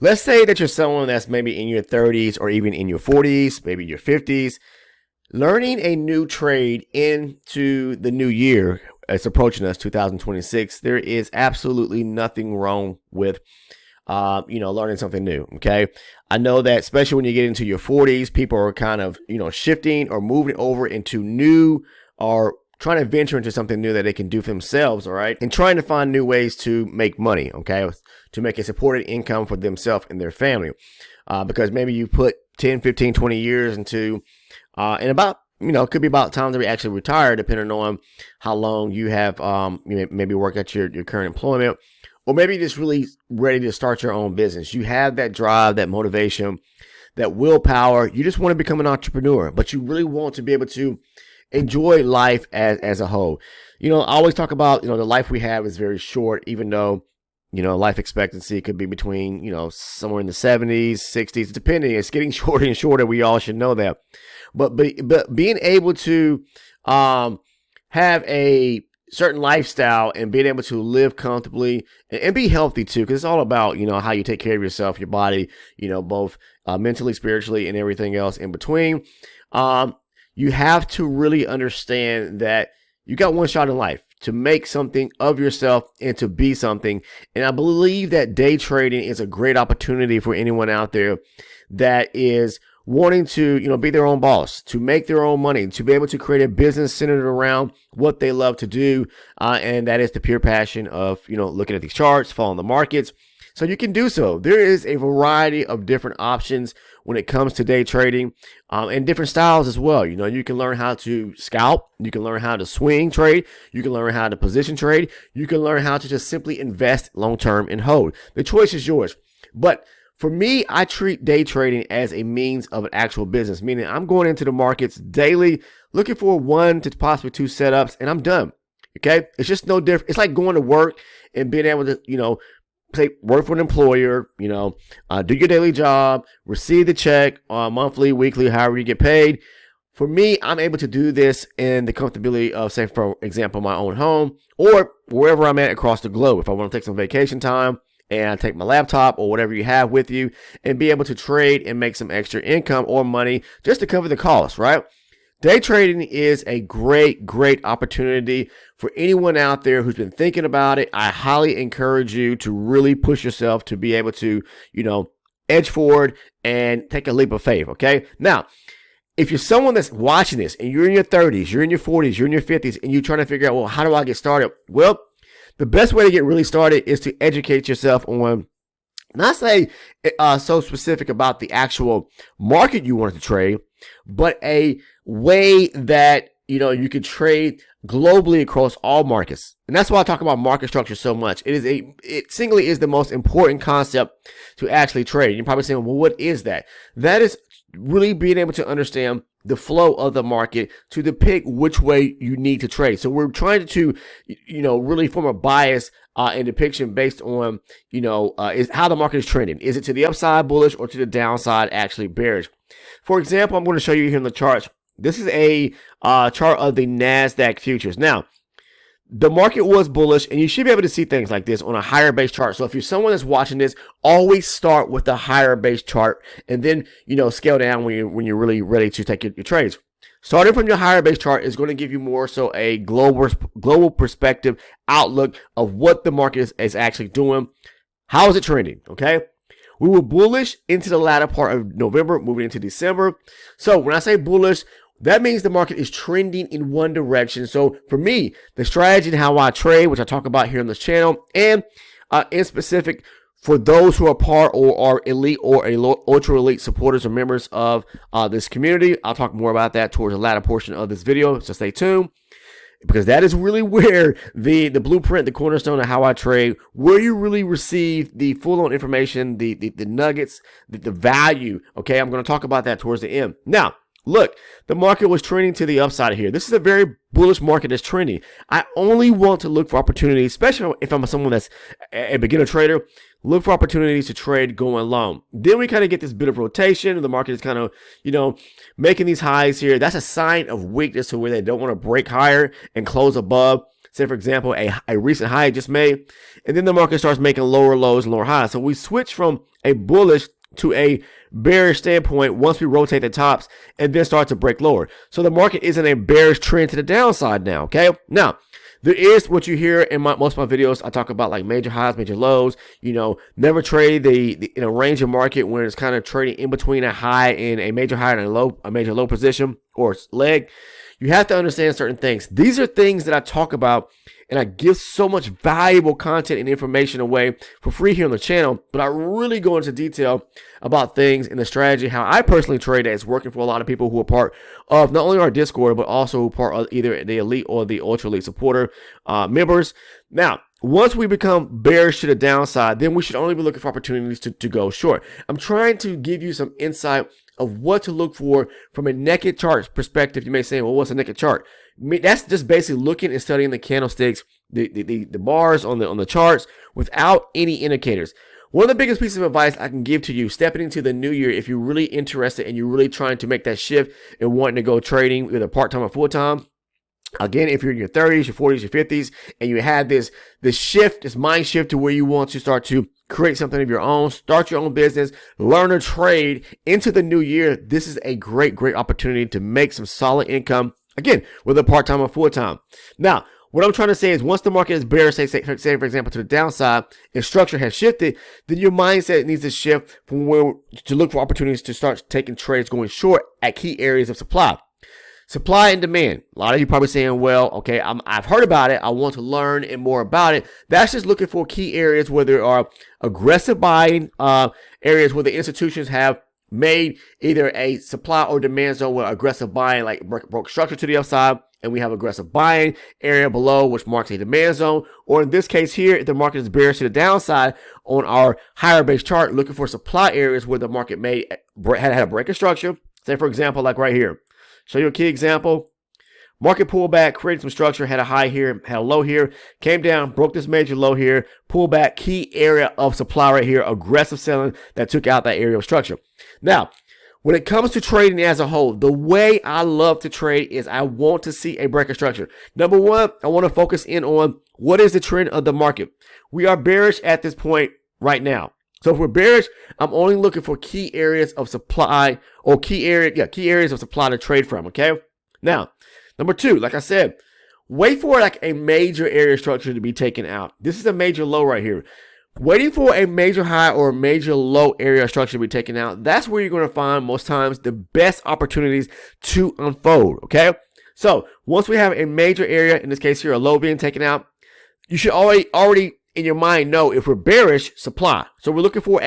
Let's say that you're someone that's maybe in your 30s or even in your 40s, maybe your 50s, learning a new trade into the new year. It's approaching us, 2026. There is absolutely nothing wrong with learning something new. Okay. I know that especially when you get into your 40s, people are kind of, shifting or moving over into new or trying to venture into something new that they can do for themselves. All right. And trying to find new ways to make money. Okay. To make a supported income for themselves and their family. Because maybe you put 10, 15, 20 years into, and about, it could be about time to actually retire, depending on how long you have, maybe work at your current employment. Or maybe you're just really ready to start your own business. You have that drive, that motivation, that willpower. You just want to become an entrepreneur, but you really want to be able to enjoy life as a whole. I always talk about, the life we have is very short, even though, life expectancy could be between, somewhere in the 70s, 60s, depending. It's getting shorter and shorter. We all should know that. But being able to have a certain lifestyle and being able to live comfortably and be healthy too, because it's all about, how you take care of yourself, your body, both mentally, spiritually, and everything else in between. You have to really understand that you got one shot in life to make something of yourself and to be something. And I believe that day trading is a great opportunity for anyone out there that is wanting to, be their own boss, to make their own money, to be able to create a business centered around what they love to do. And that is the pure passion of, looking at these charts, following the markets. So you can do so. There is a variety of different options when it comes to day trading, and different styles as well. You can learn how to scalp. You can learn how to swing trade. You can learn how to position trade. You can learn how to just simply invest long-term and hold. The choice is yours. But for me, I treat day trading as a means of an actual business, meaning I'm going into the markets daily, looking for 1 to possibly 2 setups, and I'm done. Okay. It's just no different. It's like going to work and being able to, say work for an employer, do your daily job, receive the check monthly, weekly, however you get paid. For me, I'm able to do this in the comfortability of, say, for example, my own home or wherever I'm at across the globe. If I want to take some vacation time and I take my laptop or whatever you have with you and be able to trade and make some extra income or money just to cover the cost, right? Day trading is a great, great opportunity for anyone out there who's been thinking about it. I highly encourage you to really push yourself to be able to, edge forward and take a leap of faith. Okay. Now, if you're someone that's watching this and you're in your 30s, you're in your 40s, you're in your 50s, and you're trying to figure out, well, how do I get started? Well, the best way to get really started is to educate yourself on, not say so specific about the actual market you want to trade, but a way that, you could trade globally across all markets. And that's why I talk about market structure so much. It singly is the most important concept to actually trade. You're probably saying, well, what is that? That is really being able to understand the flow of the market to depict which way you need to trade. So we're trying to, really form a bias and depiction based on, is how the market is trending. Is it to the upside bullish or to the downside actually bearish? For example, I'm going to show you here in the charts. This is a chart of the NASDAQ futures. Now, the market was bullish, and you should be able to see things like this on a higher base chart. So if you're someone that's watching this, always start with the higher base chart and then, scale down when you're really ready to take your trades. Starting from your higher base chart is going to give you more so a global perspective outlook of what the market is actually doing. How is it trending? Okay. We were bullish into the latter part of November, moving into December. So when I say bullish, that means the market is trending in one direction. So for me, the strategy and how I trade, which I talk about here on this channel, and in specific for those who are part or are elite or ultra elite supporters or members of this community, I'll talk more about that towards the latter portion of this video. So stay tuned, because that is really where the blueprint, the cornerstone of how I trade, where you really receive the full-on information, the nuggets, the value. Okay, I'm going to talk about that towards the end. Now, look, the market was trending to the upside here. This is a very bullish market that's trending. I only want to look for opportunities, especially if I'm someone that's a beginner trader, look for opportunities to trade going long. Then we kind of get this bit of rotation. The market is kind of, making these highs here. That's a sign of weakness to where they don't want to break higher and close above. say for example, a recent high just made, and then the market starts making lower lows and lower highs. So we switch from a bullish to a bearish standpoint once we rotate the tops and then start to break lower. So the market is in a bearish trend to the downside now, okay? Now, there is what you hear in most of my videos. I talk about like major highs, major lows. Never trade in a range of market when it's kind of trading in between a high and a major high and a major low position or leg. You have to understand certain things. These are things that I talk about, and I give so much valuable content and information away for free here on the channel, but I really go into detail about things in the strategy, how I personally trade that is working for a lot of people who are part of not only our Discord, but also part of either the elite or the ultra elite supporter members. Now, once we become bearish to the downside, then we should only be looking for opportunities to go short. I'm trying to give you some insight of what to look for from a naked chart perspective. You may say, well, what's a naked chart? That's just basically looking and studying the candlesticks, the bars on the charts without any indicators. One of the biggest pieces of advice I can give to you stepping into the new year, if you're really interested and you're really trying to make that shift and wanting to go trading either part-time or full-time, again, if you're in your 30s, your 40s, your 50s, and you have this shift, this mind shift to where you want to start to create something of your own, start your own business, learn to trade into the new year, this is a great opportunity to make some solid income, again, whether part-time or full-time. Now, what I'm trying to say is once the market is bearish, say for example, to the downside, and structure has shifted, then your mindset needs to shift from where to look for opportunities to start taking trades going short at key areas of supply. Supply and demand. A lot of you probably saying, well, okay, I've heard about it. I want to learn and more about it. That's just looking for key areas where there are aggressive buying areas where the institutions have made either a supply or demand zone where aggressive buying like broke structure to the upside, and we have aggressive buying area below, which marks a demand zone. Or in this case here, if the market is bearish to the downside on our higher base chart, looking for supply areas where the market had a break of structure. Say, for example, like right here. Show you a key example. Market pullback, created some structure, had a high here, had a low here, came down, broke this major low here, pullback, key area of supply right here, aggressive selling that took out that area of structure. Now, when it comes to trading as a whole, the way I love to trade is I want to see a break of structure. Number one, I want to focus in on what is the trend of the market. We are bearish at this point right now. So if we're bearish, I'm only looking for key areas of supply or key areas of supply to trade from, okay? Now, number two, like I said, wait for like a major area structure to be taken out. This is a major low right here. Waiting for a major high or a major low area structure to be taken out, that's where you're going to find most times the best opportunities to unfold, okay? So once we have a major area, in this case here, a low being taken out, you should already in your mind know if we're bearish, supply. So we're looking for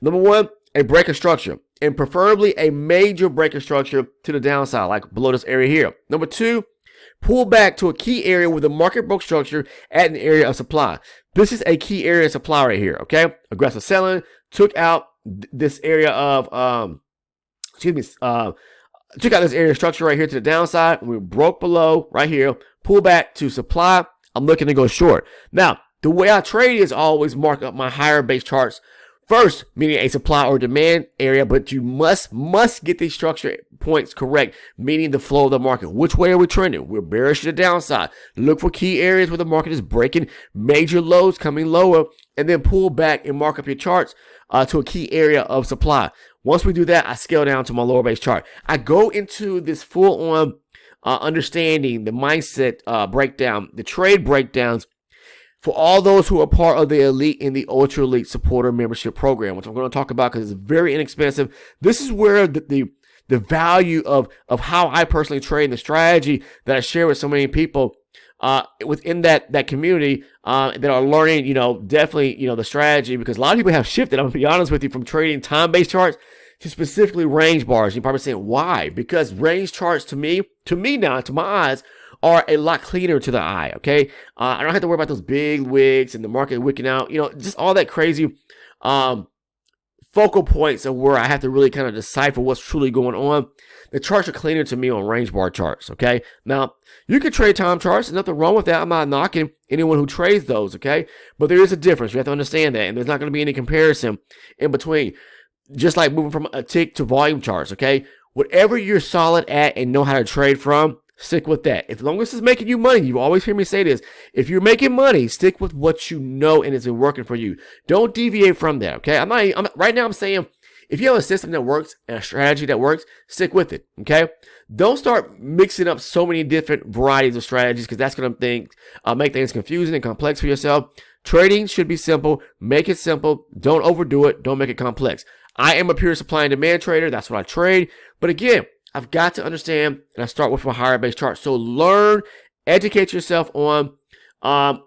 number one, a break of structure, and preferably a major break of structure to the downside, like below this area here. Number two, pull back to a key area where the market broke structure at an area of supply. This is a key area of supply right here, okay? Aggressive selling took out this area of, took out this area of structure right here to the downside. We broke below right here, pull back to supply. I'm looking to go short. Now, the way I trade is always mark up my higher base charts first, meaning a supply or demand area, but you must get these structure points correct, meaning the flow of the market. Which way are we trending? We're bearish to the downside. Look for key areas where the market is breaking major lows, coming lower, and then pull back and mark up your charts to a key area of supply. Once we do that, I scale down to my lower base chart. I go into this full-on understanding, the mindset breakdown, the trade breakdowns, for all those who are part of the elite and the ultra elite supporter membership program, which I'm going to talk about because it's very inexpensive. This is where the value of how I personally trade and the strategy that I share with so many people within that community that are learning, definitely, the strategy, because a lot of people have shifted, I'm going to be honest with you, from trading time-based charts to specifically range bars. You're probably saying, why? Because range charts to me now, to my eyes, are a lot cleaner to the eye, okay? I don't have to worry about those big wigs and the market wicking out, just all that crazy focal points of where I have to really kind of decipher what's truly going on. The charts are cleaner to me on range bar charts, okay? Now, you can trade time charts. There's nothing wrong with that. I'm not knocking anyone who trades those, okay? But there is a difference. You have to understand that, and there's not going to be any comparison in between. Just like moving from a tick to volume charts, okay? Whatever you're solid at and know how to trade from, stick with that. As long as it's making you money, you always hear me say this. If you're making money, stick with what you know and it's been working for you. Don't deviate from that, okay? Right now I'm saying, if you have a system that works and a strategy that works, stick with it, okay? Don't start mixing up so many different varieties of strategies, because that's going to make things confusing and complex for yourself. Trading should be simple. Make it simple. Don't overdo it. Don't make it complex. I am a pure supply and demand trader. That's what I trade. But again, I've got to understand, and I start with a higher base chart. So learn, educate yourself on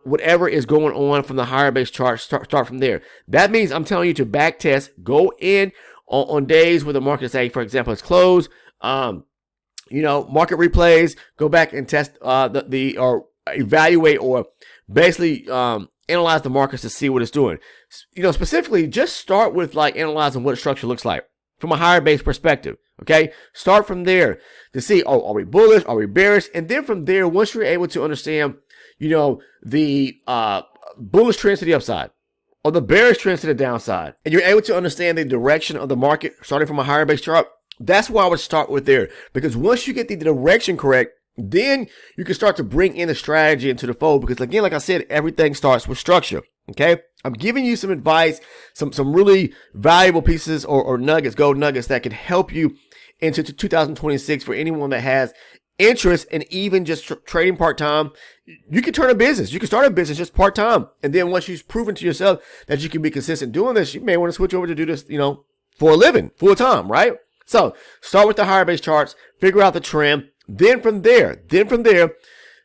whatever is going on from the higher base chart. Start from there. That means I'm telling you to back test. Go in on days where the market, say, for example, is closed. Market replays. Go back and test or evaluate, or basically analyze the markets to see what it's doing. Specifically, just start with analyzing what structure looks like from a higher base perspective. Okay, start from there to see, are we bullish? Are we bearish? And then from there, once you're able to understand, the bullish trends to the upside or the bearish trends to the downside, and you're able to understand the direction of the market starting from a higher base chart, that's why I would start with there. Because once you get the direction correct, then you can start to bring in the strategy into the fold. Because again, like I said, everything starts with structure. Okay, I'm giving you some advice, some really valuable pieces or nuggets, gold nuggets that can help you into 2026 for anyone that has interest in even just trading part-time. You can turn a business. You can start a business just part-time. And then once you've proven to yourself that you can be consistent doing this, you may want to switch over to do this, for a living, full-time, right? So start with the higher base charts, figure out the trend. Then from there,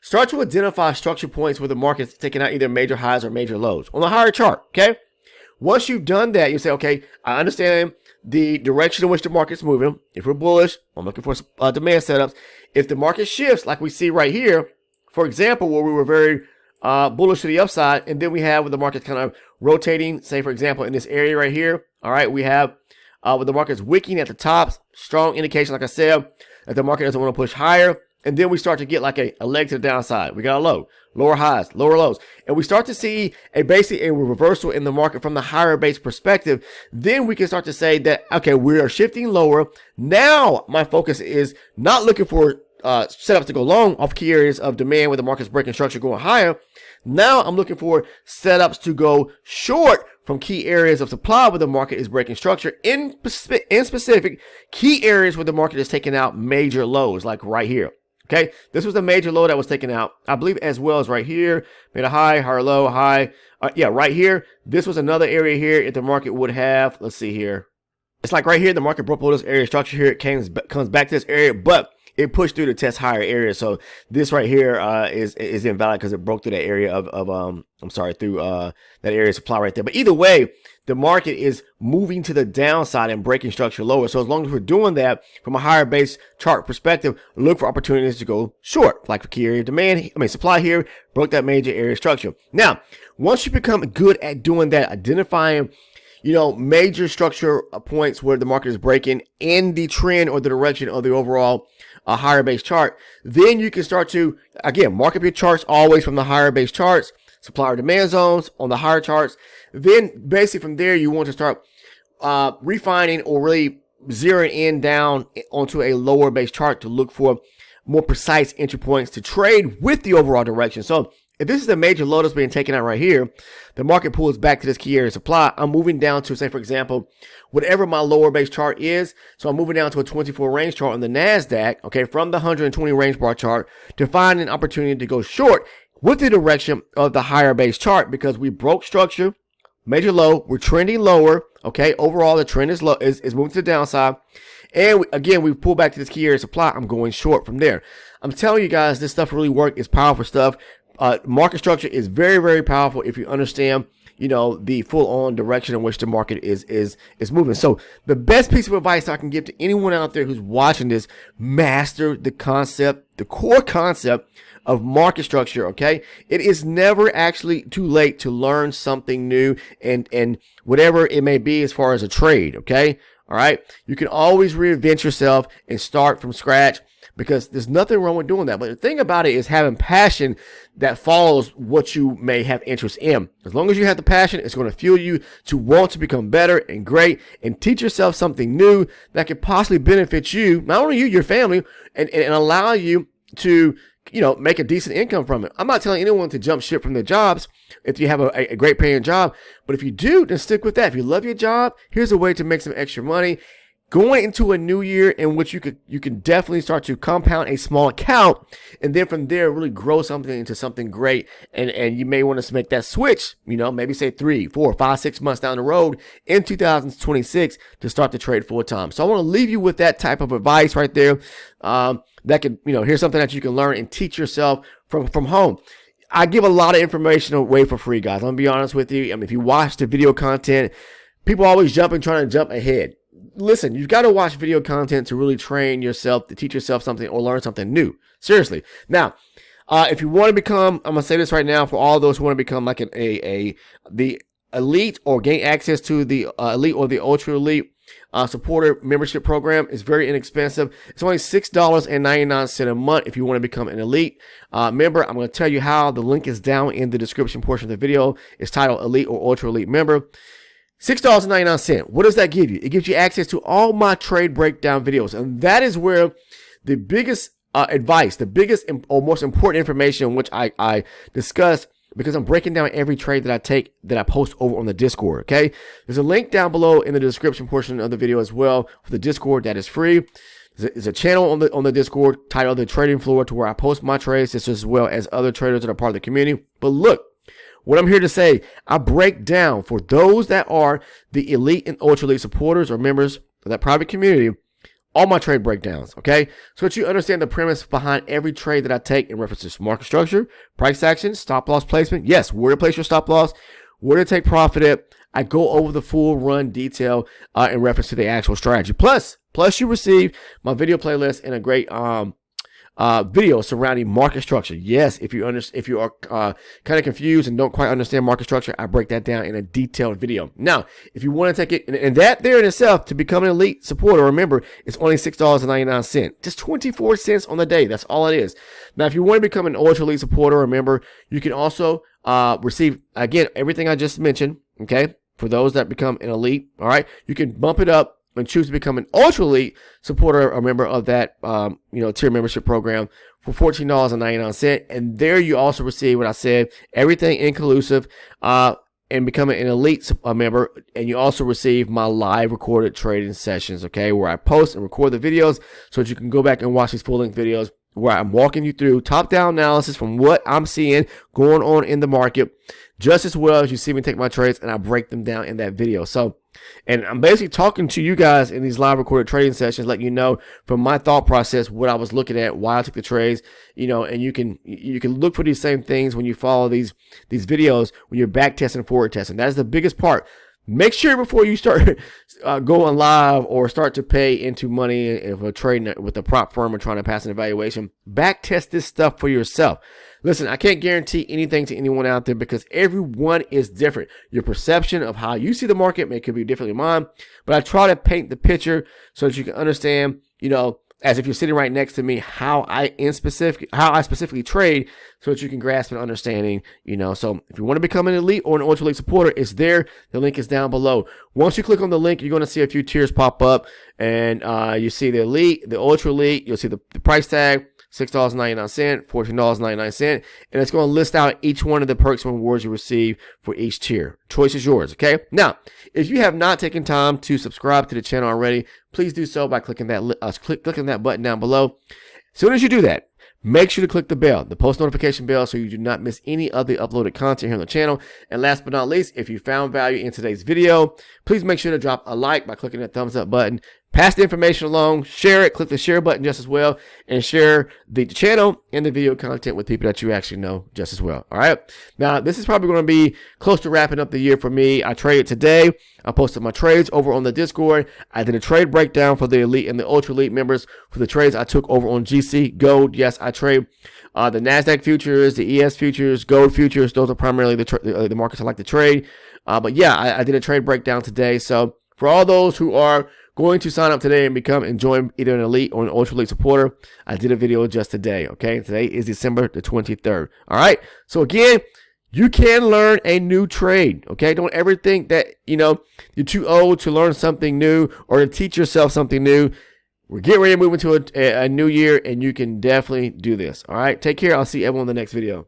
start to identify structure points where the market's taking out either major highs or major lows on the higher chart, okay? Once you've done that, you say, okay, I understand the direction in which the market's moving. If we're bullish, I'm looking for demand setups. If the market shifts, like we see right here, for example, where we were very bullish to the upside, and then we have with the market kind of rotating, say, for example, in this area right here, all right, we have with the market's wicking at the top, strong indication, like I said, that the market doesn't want to push higher. And then we start to get like a leg to the downside. We got a low, lower highs, lower lows. And we start to see basically a reversal in the market from the higher base perspective. Then we can start to say that, okay, we are shifting lower. Now my focus is not looking for setups to go long off key areas of demand where the market's breaking structure going higher. Now I'm looking for setups to go short from key areas of supply where the market is breaking structure, in specific key areas where the market is taking out major lows, like right here. Okay, this was the major low that was taken out, I believe, as well as right here. Made a high, higher low, high. Right here. This was another area here if the market would have, let's see here. It's like right here, the market broke below this area structure here. It comes back to this area, but it pushed through to test higher areas. So this right here is invalid because it broke through that area through that area of supply right there. But either way, the market is moving to the downside and breaking structure lower. So as long as we're doing that from a higher base chart perspective, look for opportunities to go short, like for key area demand. Supply here broke that major area structure. Now, once you become good at doing that, identifying major structure points where the market is breaking in the trend or the direction of the overall higher base chart, then you can start to, again, mark up your charts always from the higher base charts, supply or demand zones on the higher charts. Then basically from there, you want to start refining or really zeroing in down onto a lower base chart to look for more precise entry points to trade with the overall direction. So if this is a major low that's being taken out right here, the market pulls back to this key area of supply. I'm moving down to, say, for example, whatever my lower base chart is. So I'm moving down to a 24 range chart on the NASDAQ, okay, from the 120 range bar chart to find an opportunity to go short with the direction of the higher base chart, because we broke structure, major low, we're trending lower, okay, overall the trend is low, is moving to the downside. And we pull back to this key area of supply. I'm going short from there. I'm telling you guys, this stuff really works. It's powerful stuff. Market structure is very, very powerful if you understand, the full-on direction in which the market is moving. So the best piece of advice I can give to anyone out there who's watching this: master the concept, the core concept of market structure. Okay, it is never actually too late to learn something new, and whatever it may be as far as a trade. Okay, all right, you can always reinvent yourself and start from scratch, because there's nothing wrong with doing that. But the thing about it is having passion that follows what you may have interest in. As long as you have the passion, it's going to fuel you to want to become better and great and teach yourself something new that could possibly benefit you, not only you, your family, and allow you to, make a decent income from it. I'm not telling anyone to jump ship from their jobs if you have a great paying job, but if you do, then stick with that. If you love your job, here's a way to make some extra money. Going into a new year in which you can definitely start to compound a small account, and then from there really grow something into something great. And you may want to make that switch, maybe say 3, 4, 5, 6 months down the road in 2026 to start to trade full time. So I want to leave you with that type of advice right there. That can, here's something that you can learn and teach yourself from home. I give a lot of information away for free, guys. I'm gonna be honest with you. I mean, if you watch the video content, people always trying to jump ahead. Listen, you've got to watch video content to really train yourself, to teach yourself something or learn something new. Seriously. Now, if you want to become, I'm going to say this right now for all those who want to become like the elite or gain access to the elite or the ultra elite supporter membership program, is very inexpensive. It's only $6.99 a month if you want to become an elite member. I'm going to tell you how. The link is down in the description portion of the video. It's titled Elite or Ultra Elite Member. $6.99. What does that give you? It gives you access to all my trade breakdown videos. And that is where the biggest advice, the biggest or most important information, which I discuss, because I'm breaking down every trade that I take, that I post over on the Discord. Okay. There's a link down below in the description portion of the video as well for the Discord that is free. There's a channel on the Discord titled The Trading Floor, to where I post my trades, just as well as other traders that are part of the community. But look, what I'm here to say, I break down for those that are the elite and ultra elite supporters or members of that private community, all my trade breakdowns, okay? So that you understand the premise behind every trade that I take in reference to market structure, price action, stop loss placement. Yes, where to place your stop loss, where to take profit at. I go over the full run detail in reference to the actual strategy. Plus you receive my video playlist and a great video surrounding market structure. Yes, if you are kind of confused and don't quite understand market structure, I break that down in a detailed video. Now, if you want to take it, and that there in itself, to become an elite supporter, remember, it's only $6.99, just 24 cents on the day. That's all it is. Now, if you want to become an ultra elite supporter, remember, you can also receive, again, everything I just mentioned. Okay, for those that become an elite, all right, you can bump it up and choose to become an ultra elite supporter, a member of that tier membership program for $14.99. And there you also receive what I said, everything inclusive, and becoming an elite member. And you also receive my live recorded trading sessions, okay, where I post and record the videos so that you can go back and watch these full length videos where I'm walking you through top down analysis from what I'm seeing going on in the market, just as well as you see me take my trades and I break them down in that video. So, and I'm basically talking to you guys in these live recorded trading sessions, letting you know from my thought process what I was looking at, why I took the trades, and you can look for these same things when you follow these videos, when you're back testing, forward testing. That is the biggest part. Make sure before you start going live or start to pay into money if a trading with a prop firm or trying to pass an evaluation, back test this stuff for yourself. Listen, I can't guarantee anything to anyone out there because everyone is different. Your perception of how you see the market could be different than mine, but I try to paint the picture so that you can understand, as if you're sitting right next to me, how I specifically trade, so that you can grasp an understanding, So if you want to become an elite or an ultra elite supporter, it's there. The link is down below. Once you click on the link, you're going to see a few tiers pop up, and you see the elite, the ultra elite. You'll see the price tag, $6.99, $14.99, and it's going to list out each one of the perks and rewards you receive for each tier. Choice is yours, okay? Now, if you have not taken time to subscribe to the channel already, please do so by clicking that button down below. As soon as you do that, make sure to click the bell, the post notification bell, so you do not miss any of the uploaded content here on the channel. And last but not least, if you found value in today's video, please make sure to drop a like by clicking that thumbs up button. Pass the information along, share it, click the share button just as well, and share the channel and the video content with people that you actually know just as well. All right. Now, this is probably going to be close to wrapping up the year for me. I traded today. I posted my trades over on the Discord. I did a trade breakdown for the elite and the ultra elite members for the trades I took over on GC Gold. Yes, I trade the NASDAQ futures, the ES futures, gold futures. Those are primarily the markets I like to trade. But yeah, I did a trade breakdown today. So for all those who are going to sign up today and join either an elite or an ultra elite supporter, I did a video just today. Okay, today is December the 23rd. All right, so again, you can learn a new trade. Okay, don't ever think that you're too old to learn something new or to teach yourself something new. We're getting ready to move into a new year, and you can definitely do this. All right, take care. I'll see everyone in the next video.